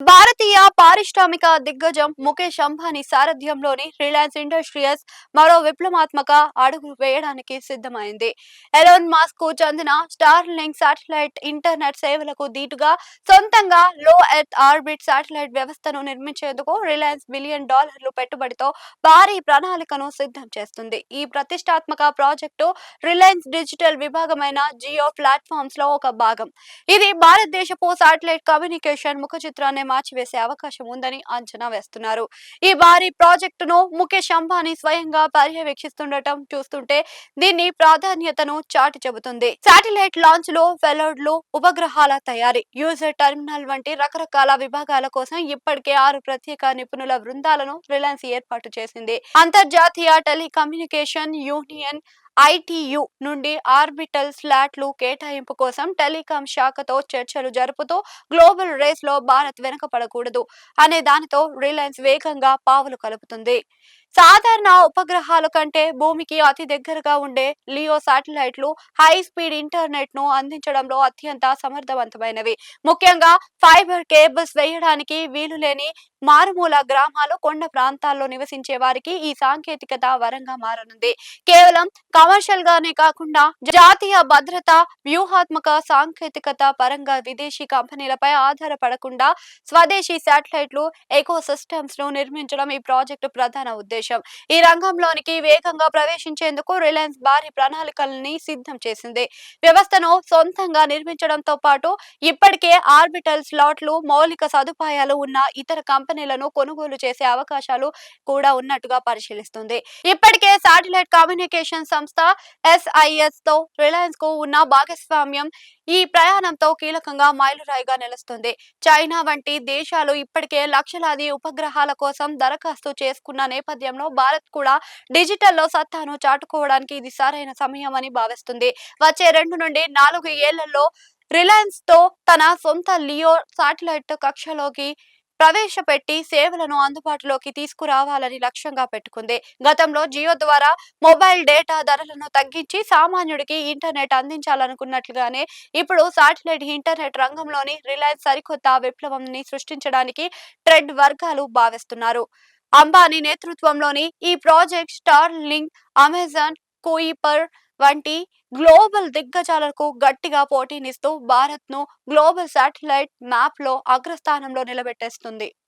భారతీయ పారిశ్రామిక దిగ్గజం Mukesh Ambani సారథ్యంలోని Reliance industries మరో విప్లవాత్మక అడుగు వేయడానికి సిద్ధమైంది. ఎలాన్ మస్క్ కు చెందిన స్టార్లింక్ శాటిలైట్ ఇంటర్నెట్ సేవలకు దీటుగా సొంతంగా లో ఎర్త్ ఆర్బిట్ శాటిలైట్ వ్యవస్థను నిర్మించేందుకు రిలయన్స్ $1 బిలియన్ పెట్టుబడితో భారీ ప్రణాళికను సిద్ధం చేస్తుంది. ఈ ప్రతిష్టాత్మక ప్రాజెక్టు రిలయన్స్ డిజిటల్ విభాగమైన జియో ప్లాట్ఫామ్స్ లో ఒక భాగం. ఇది భారతదేశపు శాటిలైట్ కమ్యూనికేషన్ ముఖ చిత్రాన్ని మార్చివేసే అవకాశం ఉందని అంచనా వేస్తున్నారు. ఈ భారీ ప్రాజెక్టును ముఖేష్ అంబానీ స్వయంగా పర్యవేక్షిస్తుండటం చూస్తుంటే దీని ప్రాధాన్యతను చాటి చెబుతుంది. శాటిలైట్ లాంచ్లు, పెలోడ్లు, ఉపగ్రహాల తయారీ, యూజర్ టెర్మినల్ వంటి రకరకాల విభాగాల కోసం ఇప్పటికే 6 ప్రత్యేక నిపుణుల బృందాలను రిలయన్స్ ఏర్పాటు చేసింది. అంతర్జాతీయ టెలికమ్యూనికేషన్ యూనియన్ ఐటియు నుండి ఆర్బిటల్ స్లాట్లు కేటాయింపు కోసం టెలికాం శాఖతో చర్చలు జరుపుతూ గ్లోబల్ రేస్ లో భారత్ వెనుకపడకూడదు అనే దానితో రిలయన్స్ వేగంగా పావులు కలుపుతుంది. సాధారణ ఉపగ్రహాల కంటే భూమికి అతి దగ్గరగా ఉండే లియో శాటిలైట్లు హై స్పీడ్ ఇంటర్నెట్ ను అందించడంలో అత్యంత సమర్థవంతమైనవి. ముఖ్యంగా ఫైబర్ కేబుల్స్ వేయడానికి వీలు లేని మారుమూల గ్రామాలు, కొండ ప్రాంతాల్లో నివసించే వారికి ఈ సాంకేతికత వరంగా మారనుంది. కేవలం కమర్షియల్ గానే కాకుండా జాతీయ భద్రత, వ్యూహాత్మక సాంకేతికత పరంగా విదేశీ కంపెనీలపై ఆధారపడకుండా స్వదేశీ శాటిలైట్లు ఎకో సిస్టమ్స్ ను నిర్మించడం ఈ ప్రాజెక్టు ప్రధాన ఉద్దేశం. ఈ రంగంలోనికి వేగంగా ప్రవేశించేందుకు రిలయన్స్ భారీ ప్రణాళికల్ని సిద్ధం చేసింది. వ్యవస్థను సొంతంగా నిర్మించడంతో పాటు ఇప్పటికే ఆర్బిటల్ స్లాట్లు, మౌలిక సదుపాయాలు ఉన్న ఇతర కంపెనీలను కొనుగోలు చేసే అవకాశాలు కూడా ఉన్నట్టుగా పరిశీలిస్తుంది. ఇప్పటికే శాటిలైట్ కమ్యూనికేషన్ సంస్థ ఎస్ఐఎస్ తో రిలయన్స్ కు ఉన్న భాగస్వామ్యం ఈ ప్రయాణంతో కీలకంగా మైలురాయిగా నిలుస్తుంది. చైనా వంటి దేశాలు ఇప్పటికే లక్షలాది ఉపగ్రహాల కోసం దరఖాస్తు చేసుకున్న నేపథ్యంలో భారత్ కూడా డిజిటల్లో సత్తాను చాటుకోవడానికి ఇది సరైన సమయం అని భావిస్తుంది. వచ్చే 2 నుండి 4 ఏళ్లలో రిలయన్స్ తో తన సొంత లియో శాటిలైట్ కక్షలోకి ప్రవేశపెట్టి సేవలను అందుబాటులోకి తీసుకురావాలని లక్ష్యంగా పెట్టుకుంది. గతంలో జియో ద్వారా మొబైల్ డేటా ధరలను తగ్గించి సామాన్యుడికి ఇంటర్నెట్ అందించాలనుకున్నట్లుగానే ఇప్పుడు శాటిలైట్ ఇంటర్నెట్ రంగంలోని రిలయన్స్ సరికొత్త విప్లవంని సృష్టించడానికి ట్రెడ్ వర్గాలు భావిస్తున్నారు. అంబానీ నేతృత్వంలోని ఈ ప్రాజెక్ట్ స్టార్లింక్, అమెజాన్, కుయిపర్ వంటి గ్లోబల్ దిగ్గజాలకు గట్టిగా పోటీనిస్తూ భారత్ ను గ్లోబల్ శాటిలైట్ మ్యాప్ లో అగ్రస్థానంలో నిలబెట్టేస్తుంది.